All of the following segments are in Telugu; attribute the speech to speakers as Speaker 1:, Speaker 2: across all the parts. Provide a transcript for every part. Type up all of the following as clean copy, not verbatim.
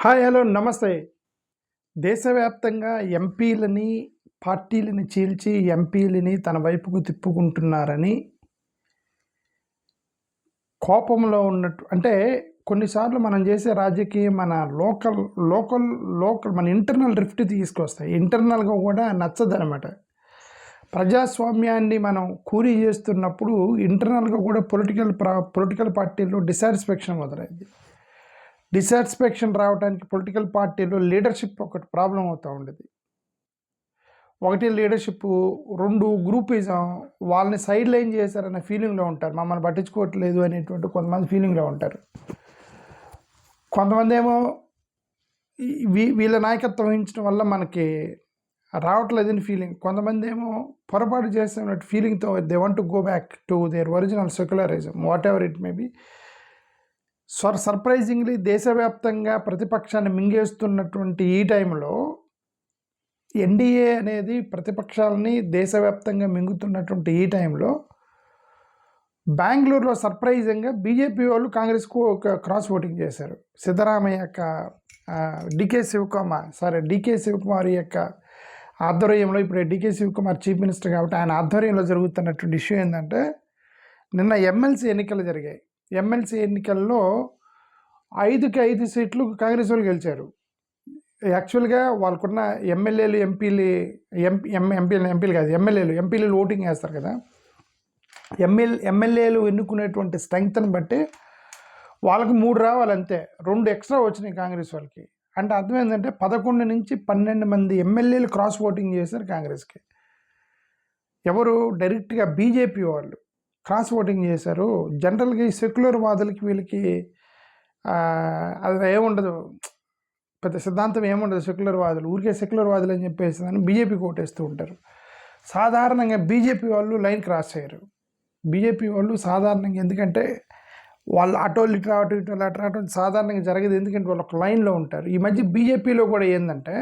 Speaker 1: హాయ్ హలో నమస్తే. దేశవ్యాప్తంగా ఎంపీలని, పార్టీలని చీల్చి ఎంపీలని తన వైపుకు తిప్పుకుంటున్నారని కోపంలో ఉన్నట్టు అంటే కొన్నిసార్లు మనం చేసే రాజకీయం మన లోకల్ లోకల్ లోకల్ మన ఇంటర్నల్ రిఫ్ట్ తీసుకొస్తాయి. ఇంటర్నల్‌గా కూడా నచ్చదనమాట. ప్రజాస్వామ్యాన్ని మనం కూనీ చేస్తున్నప్పుడు ఇంటర్నల్‌గా కూడా పొలిటికల్ పార్టీలో డిసాటిస్ఫాక్షన్ మొదలైంది. డిసాటిస్ఫాక్షన్ రావడానికి పొలిటికల్ పార్టీలో లీడర్షిప్ ఒకటి ప్రాబ్లం అవుతూ ఉండేది. ఒకటి లీడర్షిప్, 2 గ్రూపిజం, వాళ్ళని సైడ్ లైన్ చేశారన్న ఫీలింగ్లో ఉంటారు. మమ్మల్ని పట్టించుకోవట్లేదు అనేటువంటి కొంతమంది ఫీలింగ్లో ఉంటారు. కొంతమంది ఏమో వీళ్ళ నాయకత్వం వహించడం వల్ల మనకి రావట్లేదని ఫీలింగ్. కొంతమంది ఏమో పొరపాటు చేస్తున్నట్టు ఫీలింగ్తో they want to go back to their original secularism whatever it may be. Surprisingly దేశవ్యాప్తంగా ప్రతిపక్షాన్ని మింగేస్తున్నటువంటి ఈ టైంలో ఎన్డీఏ అనేది ప్రతిపక్షాలని దేశవ్యాప్తంగా మింగుతున్నటువంటి ఈ టైంలో బెంగళూరులో సర్ప్రైజింగ్గా బీజేపీ వాళ్ళు కాంగ్రెస్కు ఒక క్రాస్ ఓటింగ్ చేశారు. సిద్ధరామయ్య యొక్క డీకే శివకుమార్ యొక్క ఆధ్వర్యంలో, ఇప్పుడు డీకే శివకుమార్ చీఫ్ మినిస్టర్ కాబట్టి ఆయన ఆధ్వర్యంలో జరుగుతున్నటువంటి ఇష్యూ ఏంటంటే, నిన్న ఎమ్మెల్సీ ఎన్నికలు జరిగాయి. ఎమ్మెల్సీ ఎన్నికల్లో 5కి 5 సీట్లు కాంగ్రెస్ వాళ్ళు గెలిచారు. యాక్చువల్గా వాళ్ళకున్న ఎమ్మెల్యేలు ఎంపీలు ఓటింగ్ వేస్తారు కదా. ఎమ్మెల్యేలు ఎన్నుకునేటువంటి స్ట్రెంగ్త్ని బట్టి వాళ్ళకి 3 రావాలంతే. 2 ఎక్స్ట్రా వచ్చినాయి కాంగ్రెస్ వాళ్ళకి. అంటే అర్థం ఏంటంటే 11 నుంచి 12 మంది ఎమ్మెల్యేలు క్రాస్ ఓటింగ్ చేశారు కాంగ్రెస్కి. ఎవరు? డైరెక్ట్గా బీజేపీ వాళ్ళు క్రాస్ ఓటింగ్ చేశారు. జనరల్గా ఈ సెక్యులర్ వాదులకి వీళ్ళకి అది ఏముండదు, పెద్ద సిద్ధాంతం ఏముండదు. సెక్యులర్ వాదులు ఊరికే సెక్యులర్ వాదులు అని చెప్పేసి అని బీజేపీకి ఓటేస్తూ ఉంటారు. సాధారణంగా బీజేపీ వాళ్ళు లైన్ క్రాస్ చేయరు. బీజేపీ వాళ్ళు సాధారణంగా, ఎందుకంటే వాళ్ళు అటు ఇటు సాధారణంగా జరగదు. ఎందుకంటే వాళ్ళు ఒక లైన్లో ఉంటారు. ఈ మధ్య బీజేపీలో కూడా ఏంటంటే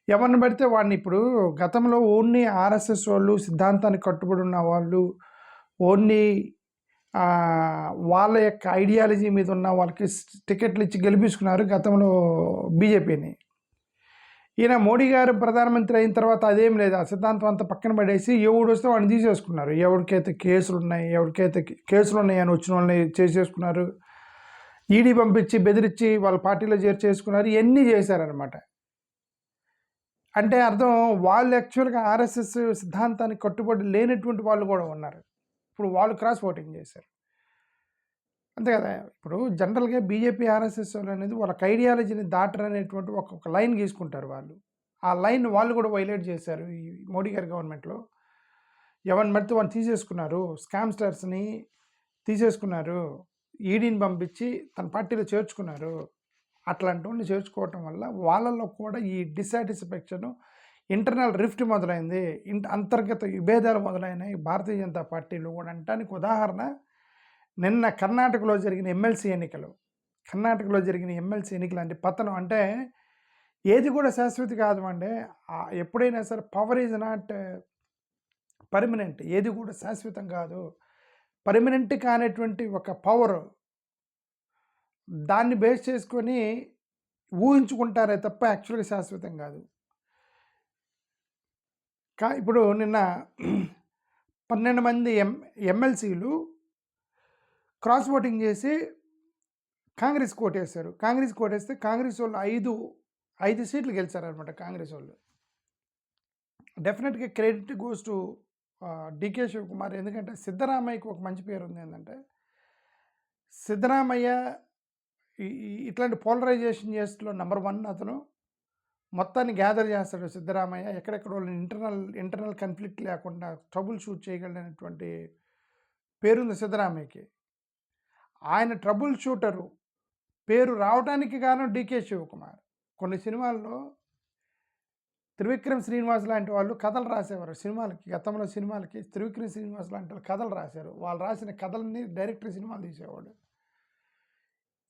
Speaker 1: ఎవరిని పడితే వాడిని, ఇప్పుడు గతంలో ఓన్లీ ఆర్ఎస్ఎస్ వాళ్ళు, సిద్ధాంతానికి కట్టుబడి ఉన్న వాళ్ళు, ఓన్లీ వాళ్ళ యొక్క ఐడియాలజీ మీద ఉన్న వాళ్ళకి టికెట్లు ఇచ్చి గెలిపించుకున్నారు గతంలో బీజేపీని. ఈయన మోడీ గారు ప్రధానమంత్రి అయిన తర్వాత అదేం లేదు, ఆ సిద్ధాంతం అంతా పక్కన పడేసి ఎవడు వస్తే వాడిని తీసేసుకున్నారు. ఎవరికైతే కేసులు ఉన్నాయని వచ్చిన వాళ్ళని చేసేసుకున్నారు. ఈడీ పంపించి బెదిరించి వాళ్ళ పార్టీలో చేర్చేసుకున్నారు. ఇవన్నీ చేశారనమాట. అంటే అర్థం, వాళ్ళు యాక్చువల్గా ఆర్ఎస్ఎస్ సిద్ధాంతానికి కట్టుబడి లేనటువంటి వాళ్ళు కూడా ఉన్నారు. ఇప్పుడు వాళ్ళు క్రాస్ ఓటింగ్ చేశారు, అంతే కదా. ఇప్పుడు జనరల్గా బీజేపీ ఆర్ఎస్ఎస్ అనేది వాళ్ళకి ఐడియాలజీని దాటరు అనేటువంటి ఒక లైన్ గీసుకుంటారు వాళ్ళు. ఆ లైన్ వాళ్ళు కూడా వైలేట్ చేశారు ఈ మోడీ గారి గవర్నమెంట్లో. ఎవరిని పడితే వాళ్ళు తీసేసుకున్నారు, స్కామ్స్టర్స్ని తీసేసుకున్నారు, ఈడీని పంపించి తన పార్టీలో చేర్చుకున్నారు. అట్లాంటి వాళ్ళని చేర్చుకోవటం వల్ల వాళ్ళల్లో కూడా ఈ డిసాటిస్ఫాక్షన్, ఇంటర్నల్ రిఫ్ట్ మొదలైంది, అంతర్గత విభేదాలు మొదలైనాయి భారతీయ జనతా పార్టీలో కూడా. అంటానికి ఉదాహరణ నిన్న కర్ణాటకలో జరిగిన ఎమ్మెల్సీ ఎన్నికలు. అంటే పతనం అంటే ఏది కూడా శాశ్వతి కాదు అండి. ఎప్పుడైనా సరే పవర్ ఈజ్ నాట్ పర్మనెంట్. ఏది కూడా శాశ్వతం కాదు. పర్మనెంట్ కానటువంటి ఒక పవర్, దాన్ని బేస్ చేసుకొని ఊహించుకుంటారే తప్ప యాక్చువల్గా శాశ్వతం కాదు. ఇప్పుడు నిన్న 12 మంది ఎమ్మెల్సీలు క్రాస్ ఓటింగ్ చేసి కాంగ్రెస్ కోటేశారు. కాంగ్రెస్ వాళ్ళు 5 సీట్లు గెలిచారనమాట కాంగ్రెస్ వాళ్ళు. డెఫినెట్గా credit goes to DK Shivakumar. ఎందుకంటే సిద్ధరామయ్యకి ఒక మంచి పేరు ఉంది. ఏంటంటే సిద్ధరామయ్య ఇట్లాంటి పోలరైజేషన్ చేస్తున్న నెంబర్ 1 అతను. మొత్తాన్ని గ్యాదర్ చేస్తాడు సిద్ధరామయ్య. ఎక్కడెక్కడ వాళ్ళని ఇంటర్నల్ కాన్ఫ్లిక్ట్ లేకుండా ట్రబుల్ షూట్ చేయగలిగినటువంటి పేరుంది సిద్ధరామయ్యకి. ఆయన ట్రబుల్ షూటరు పేరు రావడానికి కారణం డీకే శివకుమార్. కొన్ని సినిమాల్లో త్రివిక్రమ్ శ్రీనివాస్ లాంటి వాళ్ళు కథలు రాసేవారు సినిమాలకి. గతంలో సినిమాలకి త్రివిక్రమ్ శ్రీనివాస్ లాంటి వాళ్ళు కథలు రాశారు. వాళ్ళు రాసిన కథలని డైరెక్టర్ సినిమాలు తీసేవాడు.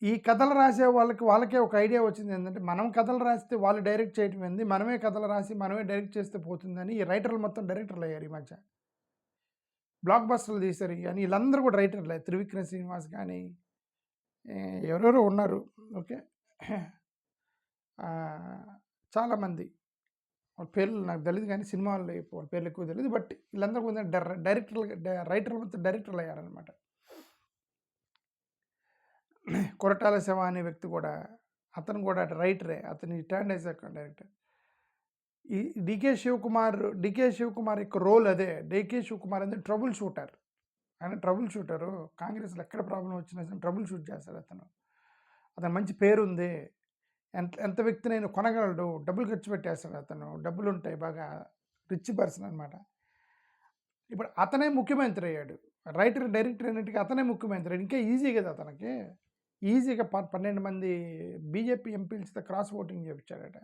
Speaker 1: ఈ కథలు రాసే వాళ్ళకే ఒక ఐడియా వచ్చింది. ఏంటంటే మనం కథలు రాస్తే వాళ్ళు డైరెక్ట్ చేయటం ఏంది, మనమే కథలు రాసి మనమే డైరెక్ట్ చేస్తే పోతుందని ఈ రైటర్లు మొత్తం డైరెక్టర్లు అయ్యారు. ఈ మధ్య బ్లాక్ బస్టర్లు తీశారు. కానీ వీళ్ళందరూ కూడా రైటర్లే. త్రివిక్రమ్ శ్రీనివాస్ కానీ ఎవరెవరో ఉన్నారు. ఓకే, చాలామంది వాళ్ళ పేర్లు నాకు తెలియదు కానీ సినిమాల్లో వాళ్ళ పేర్లు ఎక్కువ తెలియదు. బట్ వీళ్ళందరూ కొంచెం రైటర్లు మొత్తం డైరెక్టర్లు అయ్యారనమాట. కొరటాల శివ అనే వ్యక్తి కూడా, అతను కూడా రైటరే, అతను రిటైర్డ్ యాజ్ డైరెక్టర్. ఈ డికే శివకుమార్ యొక్క రోల్ అదే. డికే శివకుమార్ అనేది ట్రబుల్ షూటర్. ఆయన ట్రబుల్ షూటరు. కాంగ్రెస్లో ఎక్కడ ప్రాబ్లం వచ్చినా సరే ట్రబుల్ షూట్ చేస్తాడు అతను మంచి పేరుంది. ఎంత వ్యక్తినైనా కొనగలడు, డబ్బులు ఖర్చు పెట్టేస్తాడు అతను, డబ్బులు ఉంటాయి, బాగా రిచ్ పర్సన్ అనమాట. ఇప్పుడు అతనే ముఖ్యమంత్రి అయ్యాడు. రైటర్ డైరెక్టర్ అన్నిటికీ అతనే ముఖ్యమంత్రి. ఇంకా ఈజీ కదా అతనికి. ఈజీగా 12 మంది బీజేపీ ఎంపీలతో క్రాస్ ఓటింగ్ చేయించాడట.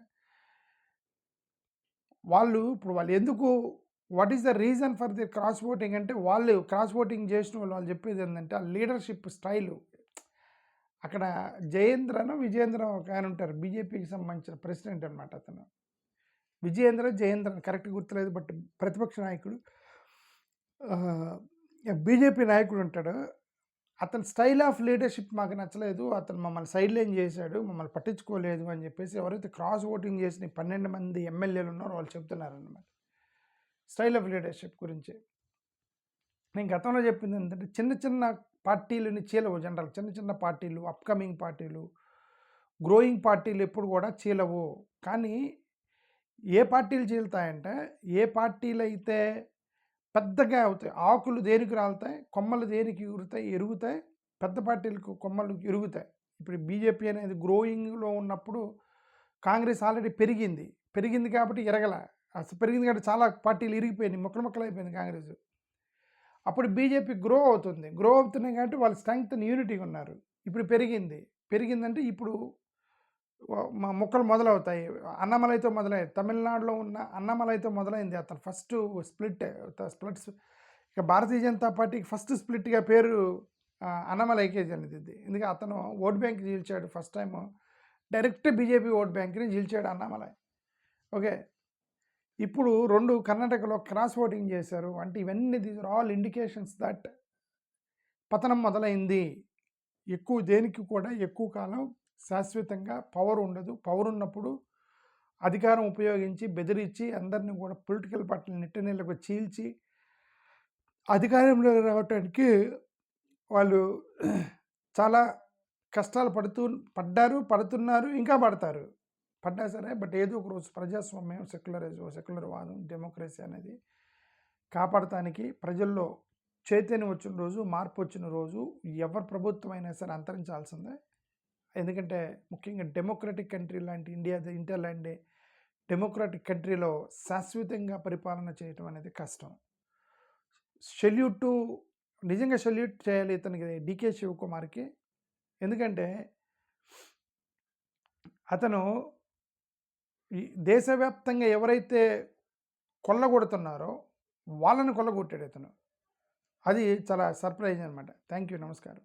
Speaker 1: వాళ్ళు ఎందుకు, what is the reason for the cross voting అంటే, వాళ్ళు క్రాస్ ఓటింగ్ చేసిన వాళ్ళు చెప్పేది ఏంటంటే ఆ లీడర్షిప్ స్టైలు. అక్కడ విజయేంద్ర ఒక ఆయన ఉంటారు, బీజేపీకి సంబంధించిన ప్రెసిడెంట్ అనమాట అతను. జయేంద్ర కరెక్ట్ గుర్తులేదు, బట్ ప్రతిపక్ష నాయకుడు, బీజేపీ నాయకుడు ఉంటాడు. అతని స్టైల్ ఆఫ్ లీడర్షిప్ మాకు నచ్చలేదు, అతను మమ్మల్ని సైడ్ లైన్ చేశాడు, మమ్మల్ని పట్టించుకోలేదు అని చెప్పేసి ఎవరైతే క్రాస్ ఓటింగ్ చేసిన 12 మంది ఎమ్మెల్యేలు ఉన్నారో వాళ్ళు చెప్తున్నారన్నమాట స్టైల్ ఆఫ్ లీడర్షిప్ గురించి. నేను గతంలో చెప్పింది ఏంటంటే, చిన్న పార్టీలని చీలవు. జనరల్ చిన్న పార్టీలు, అప్కమింగ్ పార్టీలు, గ్రోయింగ్ పార్టీలు ఎప్పుడు కూడా చీలవు. కానీ ఏ పార్టీలు చీలుతాయంటే, ఏ పార్టీలు అయితే పెద్దగా అవుతాయి, ఆకులు దేనికి రాలుతాయి, కొమ్మలు దేనికి ఎరుగుతాయి, పెద్ద పార్టీలకు కొమ్మలు ఎరుగుతాయి. ఇప్పుడు బీజేపీ అనేది గ్రోయింగ్లో ఉన్నప్పుడు కాంగ్రెస్ ఆల్రెడీ పెరిగింది కాబట్టి అసలు పెరిగింది కాబట్టి చాలా పార్టీలు ఇరిగిపోయినాయి, ముక్కలు అయిపోయింది కాంగ్రెస్. అప్పుడు బీజేపీ గ్రో అవుతున్నాయి కాబట్టి వాళ్ళు స్ట్రెంగ్త్ అండ్ యూనిటీగా ఉన్నారు. ఇప్పుడు పెరిగిందంటే ఇప్పుడు ముక్కలు మొదలవుతాయి. అన్నమలైతో మొదలయ్యాయి. తమిళనాడులో ఉన్న అన్నమలైతో మొదలైంది అతను ఫస్ట్ స్ప్లిట్స్. ఇక భారతీయ జనతా పార్టీకి ఫస్ట్ స్ప్లిట్గా పేరు అన్నమలై ఐకేజ్ అనేది. ఎందుకంటే అతను ఓట్ బ్యాంక్ చీల్చాడు. First time direct BJP vote బ్యాంక్ని చీల్చాడు అన్నమలై. ఓకే, ఇప్పుడు 2 కర్ణాటకలో క్రాస్ ఓటింగ్ చేశారు అంటే ఇవన్నీ these are all indications that పతనం మొదలైంది. దేనికి కూడా ఎక్కువ కాలం శాశ్వతంగా పవర్ ఉండదు. పవర్ ఉన్నప్పుడు అధికారం ఉపయోగించి బెదిరించి అందరినీ కూడా పొలిటికల్ పార్టీని నెట్టనీళ్ళకు చీల్చి అధికారంలో రావటానికి వాళ్ళు చాలా కష్టాలు పడుతున్నారు, ఇంకా పడ్డా సరే. బట్ ఏదో ఒక రోజు ప్రజాస్వామ్యం, సెక్యులర్ వాదం, డెమోక్రసీ అనేది కాపాడటానికి ప్రజల్లో చైతన్యం వచ్చిన రోజు, మార్పు వచ్చిన రోజు ఎవరి ప్రభుత్వం అయినా సరే అంతరించాల్సిందే. ఎందుకంటే ముఖ్యంగా డెమోక్రటిక్ కంట్రీ లాంటి ఇండియా లాంటి డెమోక్రటిక్ కంట్రీలో శాశ్వతంగా పరిపాలన చేయటం అనేది కష్టం. నిజంగా సెల్యూట్ చేయాలి ఇతనికి, డికే శివకుమార్కి. ఎందుకంటే అతను దేశవ్యాప్తంగా ఎవరైతే కొల్లగొడుతున్నారో వాళ్ళని కొల్లగొట్టాడు అతను. అది చాలా సర్ప్రైజ్ అనమాట. థ్యాంక్ యూ, నమస్కారం.